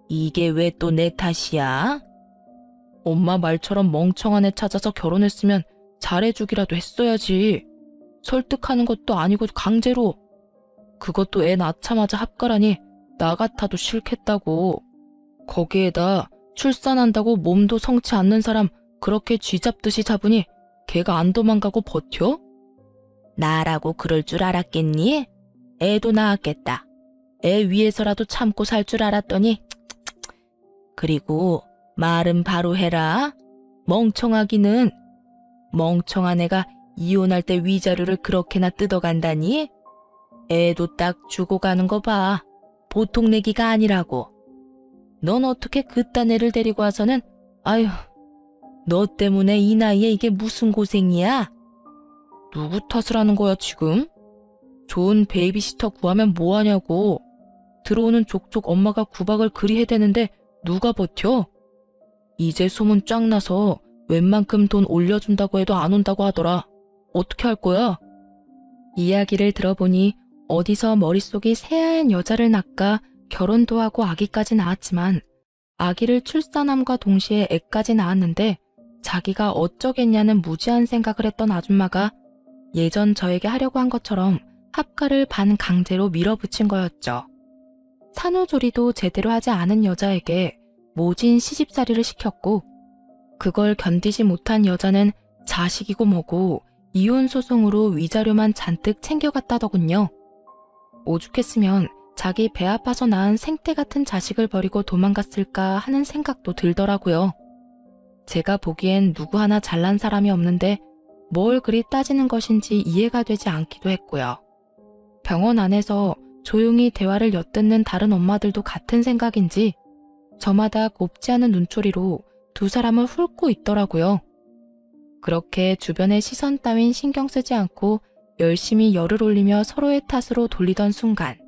이게 왜 또 내 탓이야? 엄마 말처럼 멍청한 애 찾아서 결혼했으면 잘해주기라도 했어야지. 설득하는 것도 아니고 강제로. 그것도 애 낳자마자 합가라니 나 같아도 싫겠다고. 거기에다 출산한다고 몸도 성치 않는 사람 그렇게 쥐잡듯이 잡으니 걔가 안 도망가고 버텨? 나라고 그럴 줄 알았겠니? 애도 낳았겠다. 애 위해서라도 참고 살 줄 알았더니. 그리고 말은 바로 해라. 멍청하기는. 멍청한 애가 이혼할 때 위자료를 그렇게나 뜯어간다니? 애도 딱 주고 가는 거 봐. 보통 내기가 아니라고. 넌 어떻게 그딴 애를 데리고 와서는. 아휴, 너 때문에 이 나이에 이게 무슨 고생이야? 누구 탓을 하는 거야 지금? 좋은 베이비시터 구하면 뭐하냐고. 들어오는 족족 엄마가 구박을 그리 해대는데 누가 버텨? 이제 소문 쫙 나서 웬만큼 돈 올려준다고 해도 안 온다고 하더라. 어떻게 할 거야? 이야기를 들어보니 어디서 머릿속이 새하얀 여자를 낳까 결혼도 하고 아기까지 낳았지만, 아기를 출산함과 동시에 애까지 낳았는데 자기가 어쩌겠냐는 무지한 생각을 했던 아줌마가 예전 저에게 하려고 한 것처럼 합가를 반강제로 밀어붙인 거였죠. 산후조리도 제대로 하지 않은 여자에게 모진 시집살이를 시켰고, 그걸 견디지 못한 여자는 자식이고 뭐고 이혼 소송으로 위자료만 잔뜩 챙겨갔다더군요. 오죽했으면 자기 배 아파서 낳은 생떼 같은 자식을 버리고 도망갔을까 하는 생각도 들더라고요. 제가 보기엔 누구 하나 잘난 사람이 없는데 뭘 그리 따지는 것인지 이해가 되지 않기도 했고요. 병원 안에서 조용히 대화를 엿듣는 다른 엄마들도 같은 생각인지 저마다 곱지 않은 눈초리로 두 사람을 훑고 있더라고요. 그렇게 주변의 시선 따윈 신경 쓰지 않고 열심히 열을 올리며 서로의 탓으로 돌리던 순간,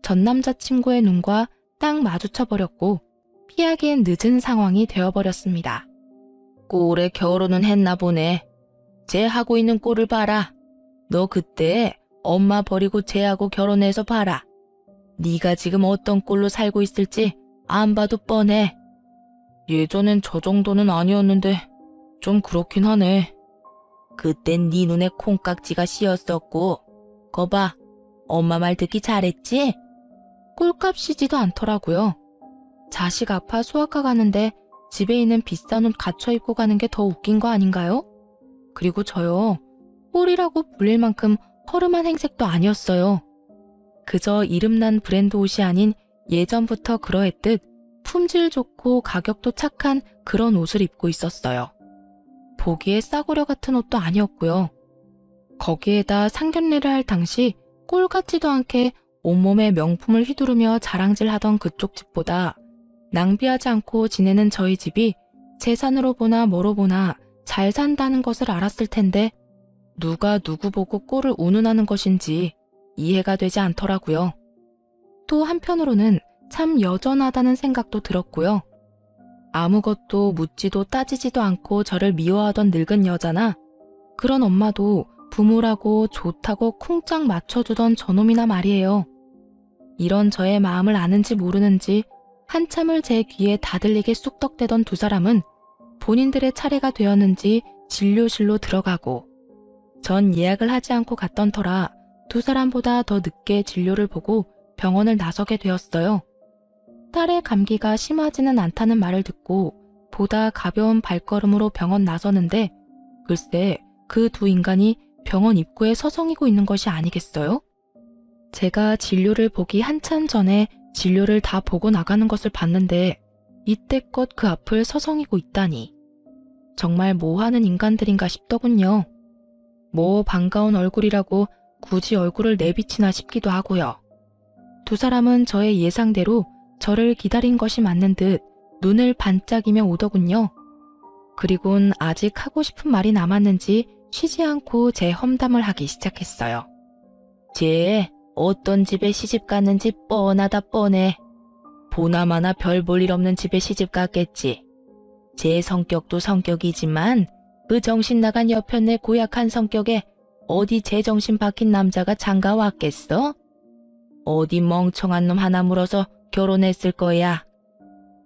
전 남자친구의 눈과 딱 마주쳐버렸고 피하기엔 늦은 상황이 되어버렸습니다. 꼴에 결혼은 했나 보네. 쟤 하고 있는 꼴을 봐라. 너 그때 엄마 버리고 쟤하고 결혼해서 봐라. 네가 지금 어떤 꼴로 살고 있을지 안 봐도 뻔해. 예전엔 저 정도는 아니었는데 좀 그렇긴 하네. 그땐 네 눈에 콩깍지가 씌었었고, 거봐, 엄마 말 듣기 잘했지? 꼴값이지도 않더라고요. 자식 아파 소아과 가는데 집에 있는 비싼 옷 갖춰 입고 가는 게 더 웃긴 거 아닌가요? 그리고 저요, 꼴이라고 불릴 만큼 허름한 행색도 아니었어요. 그저 이름난 브랜드 옷이 아닌 예전부터 그러했듯 품질 좋고 가격도 착한 그런 옷을 입고 있었어요. 보기에 싸구려 같은 옷도 아니었고요. 거기에다 상견례를 할 당시 꼴 같지도 않게 온몸에 명품을 휘두르며 자랑질하던 그쪽 집보다 낭비하지 않고 지내는 저희 집이 재산으로 보나 뭐로 보나 잘 산다는 것을 알았을 텐데 누가 누구 보고 꼴을 운운하는 것인지 이해가 되지 않더라고요. 또 한편으로는 참 여전하다는 생각도 들었고요. 아무것도 묻지도 따지지도 않고 저를 미워하던 늙은 여자나 그런 엄마도 부모라고 좋다고 쿵짝 맞춰주던 저놈이나 말이에요. 이런 저의 마음을 아는지 모르는지 한참을 제 귀에 다들리게 쑥덕대던 두 사람은 본인들의 차례가 되었는지 진료실로 들어가고, 전 예약을 하지 않고 갔던 터라 두 사람보다 더 늦게 진료를 보고 병원을 나서게 되었어요. 딸의 감기가 심하지는 않다는 말을 듣고 보다 가벼운 발걸음으로 병원 나서는데, 글쎄 그 두 인간이 병원 입구에 서성이고 있는 것이 아니겠어요? 제가 진료를 보기 한참 전에 진료를 다 보고 나가는 것을 봤는데 이때껏 그 앞을 서성이고 있다니. 정말 뭐하는 인간들인가 싶더군요. 뭐 반가운 얼굴이라고 굳이 얼굴을 내비치나 싶기도 하고요. 두 사람은 저의 예상대로 저를 기다린 것이 맞는 듯 눈을 반짝이며 오더군요. 그리곤 아직 하고 싶은 말이 남았는지 쉬지 않고 제 험담을 하기 시작했어요. 쟤 어떤 집에 시집 갔는지 뻔하다 뻔해. 보나마나 별 볼 일 없는 집에 시집 갔겠지. 제 성격도 성격이지만 그 정신 나간 여편네 고약한 성격에 어디 제정신 박힌 남자가 장가 왔겠어? 어디 멍청한 놈 하나 물어서 결혼했을 거야.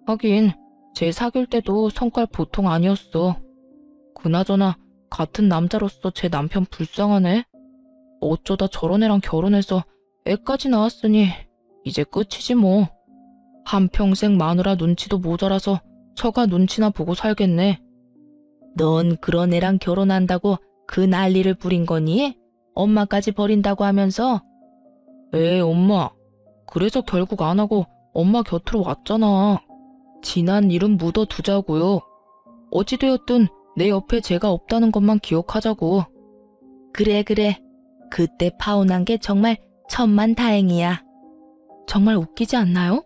하긴 쟤 사귈 때도 성깔 보통 아니었어. 그나저나 같은 남자로서 제 남편 불쌍하네. 어쩌다 저런 애랑 결혼해서 애까지 낳았으니 이제 끝이지 뭐. 한평생 마누라 눈치도 모자라서 처가 눈치나 보고 살겠네. 넌 그런 애랑 결혼한다고 그 난리를 부린 거니? 엄마까지 버린다고 하면서? 에이 엄마, 그래서 결국 안 하고 엄마 곁으로 왔잖아. 지난 일은 묻어두자고요. 어찌되었든 내 옆에 쟤가 없다는 것만 기억하자고. 그래. 그때 파혼한 게 정말 천만다행이야. 정말 웃기지 않나요?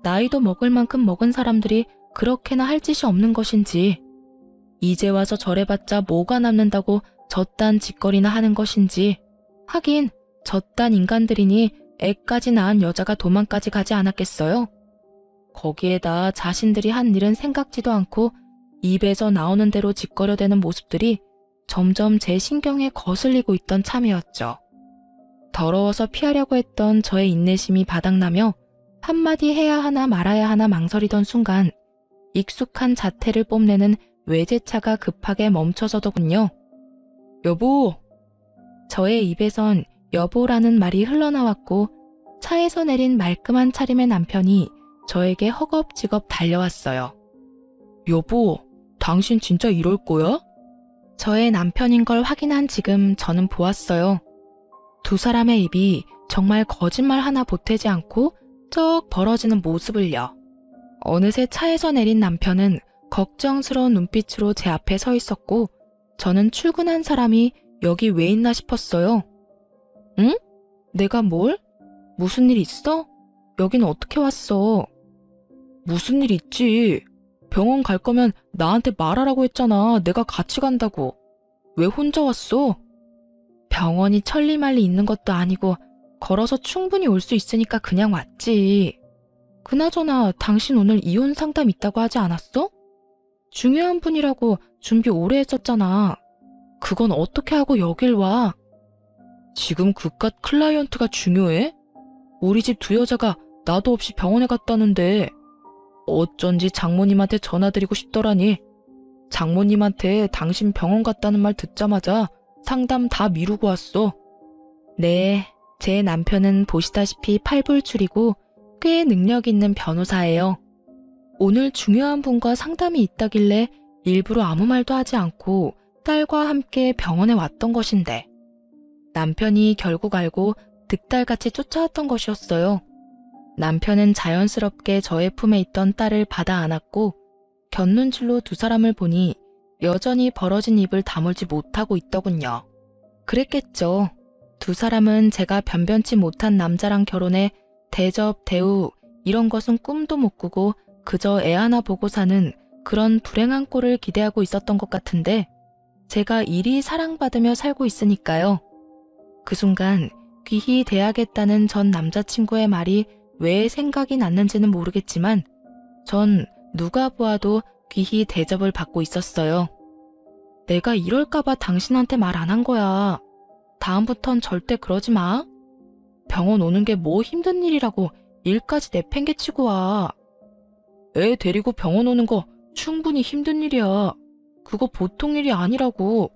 나이도 먹을 만큼 먹은 사람들이 그렇게나 할 짓이 없는 것인지, 이제 와서 저래봤자 뭐가 남는다고 저딴 짓거리나 하는 것인지. 하긴 저딴 인간들이니 애까지 낳은 여자가 도망까지 가지 않았겠어요? 거기에다 자신들이 한 일은 생각지도 않고 입에서 나오는 대로 짓거려대는 모습들이 점점 제 신경에 거슬리고 있던 참이었죠. 더러워서 피하려고 했던 저의 인내심이 바닥나며 한마디 해야 하나 말아야 하나 망설이던 순간 익숙한 자태를 뽐내는 외제차가 급하게 멈춰서더군요. 여보! 저의 입에선 여보라는 말이 흘러나왔고 차에서 내린 말끔한 차림의 남편이 저에게 허겁지겁 달려왔어요. 여보, 당신 진짜 이럴 거야? 저의 남편인 걸 확인한 지금 저는 보았어요. 두 사람의 입이 정말 거짓말 하나 보태지 않고 쩍 벌어지는 모습을요. 어느새 차에서 내린 남편은 걱정스러운 눈빛으로 제 앞에 서 있었고 저는 출근한 사람이 여기 왜 있나 싶었어요. 응? 내가 뭘? 무슨 일 있어? 여긴 어떻게 왔어? 무슨 일 있지? 병원 갈 거면 나한테 말하라고 했잖아. 내가 같이 간다고. 왜 혼자 왔어? 병원이 천리말리 있는 것도 아니고 걸어서 충분히 올 수 있으니까 그냥 왔지. 그나저나 당신 오늘 이혼 상담 있다고 하지 않았어? 중요한 분이라고 준비 오래 했었잖아. 그건 어떻게 하고 여길 와? 지금 그깟 클라이언트가 중요해? 우리 집 두 여자가 나도 없이 병원에 갔다는데 어쩐지 장모님한테 전화드리고 싶더라니. 장모님한테 당신 병원 갔다는 말 듣자마자 상담 다 미루고 왔어. 네, 제 남편은 보시다시피 팔불출이고 꽤 능력 있는 변호사예요. 오늘 중요한 분과 상담이 있다길래 일부러 아무 말도 하지 않고 딸과 함께 병원에 왔던 것인데 남편이 결국 알고 득달같이 쫓아왔던 것이었어요. 남편은 자연스럽게 저의 품에 있던 딸을 받아 안았고 곁눈질로 두 사람을 보니 여전히 벌어진 입을 다물지 못하고 있더군요. 그랬겠죠. 두 사람은 제가 변변치 못한 남자랑 결혼해 대접, 대우 이런 것은 꿈도 못 꾸고 그저 애 하나 보고 사는 그런 불행한 꼴을 기대하고 있었던 것 같은데 제가 이리 사랑받으며 살고 있으니까요. 그 순간 귀히 대하겠다는 전 남자친구의 말이 왜 생각이 났는지는 모르겠지만 전 누가 보아도 귀히 대접을 받고 있었어요. 내가 이럴까봐 당신한테 말 안 한 거야. 다음부턴 절대 그러지 마. 병원 오는 게 뭐 힘든 일이라고 일까지 내팽개치고 와. 애 데리고 병원 오는 거 충분히 힘든 일이야. 그거 보통 일이 아니라고.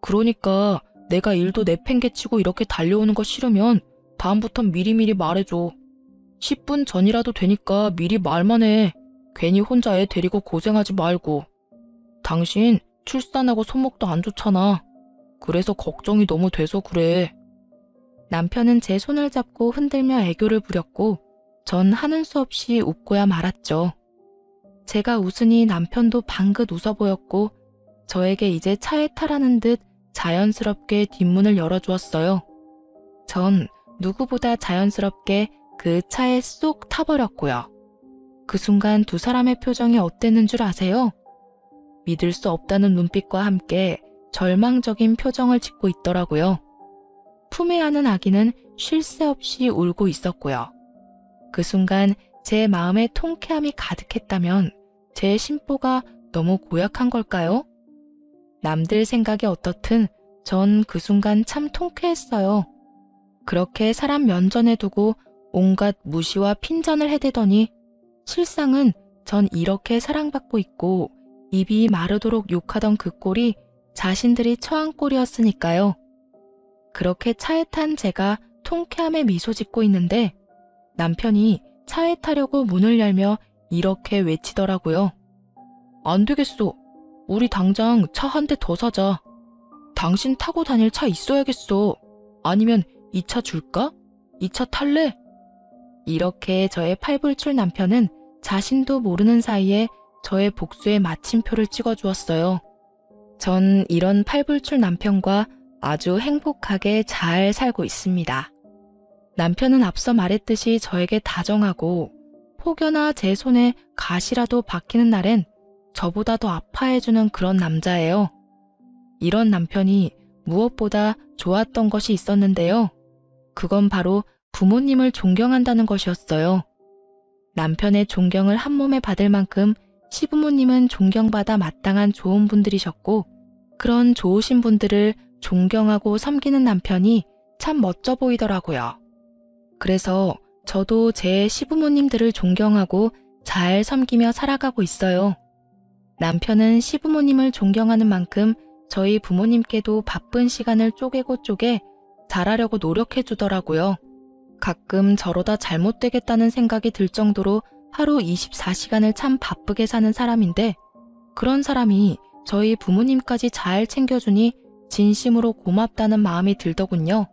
그러니까 내가 일도 내팽개치고 이렇게 달려오는 거 싫으면 다음부턴 미리미리 말해줘. 10분 전이라도 되니까 미리 말만 해. 괜히 혼자 애 데리고 고생하지 말고. 당신 출산하고 손목도 안 좋잖아. 그래서 걱정이 너무 돼서 그래. 남편은 제 손을 잡고 흔들며 애교를 부렸고 전 하는 수 없이 웃고야 말았죠. 제가 웃으니 남편도 방긋 웃어 보였고 저에게 이제 차에 타라는 듯 자연스럽게 뒷문을 열어주었어요. 전 누구보다 자연스럽게 그 차에 쏙 타버렸고요. 그 순간 두 사람의 표정이 어땠는 줄 아세요? 믿을 수 없다는 눈빛과 함께 절망적인 표정을 짓고 있더라고요. 품에 안은 아기는 쉴 새 없이 울고 있었고요. 그 순간 제 마음에 통쾌함이 가득했다면 제 심보가 너무 고약한 걸까요? 남들 생각이 어떻든 전 그 순간 참 통쾌했어요. 그렇게 사람 면전에 두고 온갖 무시와 핀잔을 해대더니 실상은 전 이렇게 사랑받고 있고 입이 마르도록 욕하던 그 꼴이 자신들이 처한 꼴이었으니까요. 그렇게 차에 탄 제가 통쾌함에 미소 짓고 있는데 남편이 차에 타려고 문을 열며 이렇게 외치더라고요. 안 되겠어. 우리 당장 차 한 대 더 사자. 당신 타고 다닐 차 있어야겠어. 아니면 이 차 줄까? 이 차 탈래? 이렇게 저의 팔불출 남편은 자신도 모르는 사이에 저의 복수의 마침표를 찍어주었어요. 전 이런 팔불출 남편과 아주 행복하게 잘 살고 있습니다. 남편은 앞서 말했듯이 저에게 다정하고 혹여나 제 손에 가시라도 박히는 날엔 저보다 더 아파해주는 그런 남자예요. 이런 남편이 무엇보다 좋았던 것이 있었는데요. 그건 바로 부모님을 존경한다는 것이었어요. 남편의 존경을 한 몸에 받을 만큼 시부모님은 존경받아 마땅한 좋은 분들이셨고 그런 좋으신 분들을 존경하고 섬기는 남편이 참 멋져 보이더라고요. 그래서 저도 제 시부모님들을 존경하고 잘 섬기며 살아가고 있어요. 남편은 시부모님을 존경하는 만큼 저희 부모님께도 바쁜 시간을 쪼개고 쪼개 잘하려고 노력해 주더라고요. 가끔 저러다 잘못되겠다는 생각이 들 정도로 하루 24시간을 참 바쁘게 사는 사람인데 그런 사람이 저희 부모님까지 잘 챙겨주니 진심으로 고맙다는 마음이 들더군요.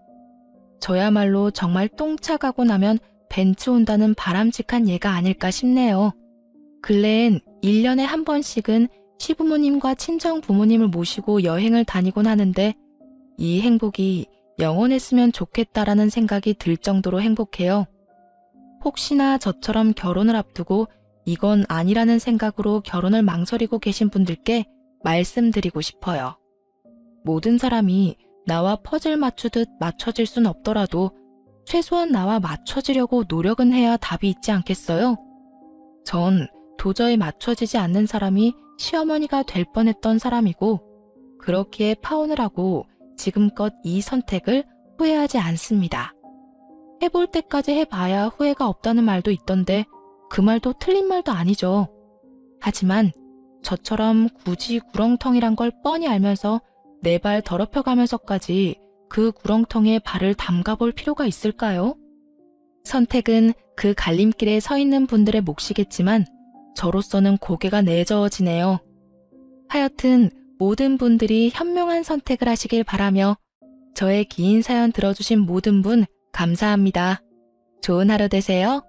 저야말로 정말 똥차 가고 나면 벤츠 온다는 바람직한 예가 아닐까 싶네요. 근래엔 1년에 한 번씩은 시부모님과 친정 부모님을 모시고 여행을 다니곤 하는데 이 행복이 영원했으면 좋겠다라는 생각이 들 정도로 행복해요. 혹시나 저처럼 결혼을 앞두고 이건 아니라는 생각으로 결혼을 망설이고 계신 분들께 말씀드리고 싶어요. 모든 사람이 나와 퍼즐 맞추듯 맞춰질 순 없더라도 최소한 나와 맞춰지려고 노력은 해야 답이 있지 않겠어요? 전 도저히 맞춰지지 않는 사람이 시어머니가 될 뻔했던 사람이고 그렇기에 파혼을 하고 지금껏 이 선택을 후회하지 않습니다. 해볼 때까지 해봐야 후회가 없다는 말도 있던데 그 말도 틀린 말도 아니죠. 하지만 저처럼 굳이 구렁텅이란 걸 뻔히 알면서 내 발 더럽혀가면서까지 그 구렁텅이에 발을 담가볼 필요가 있을까요? 선택은 그 갈림길에 서 있는 분들의 몫이겠지만 저로서는 고개가 내저어지네요. 하여튼 모든 분들이 현명한 선택을 하시길 바라며 저의 긴 사연 들어주신 모든 분 감사합니다. 좋은 하루 되세요.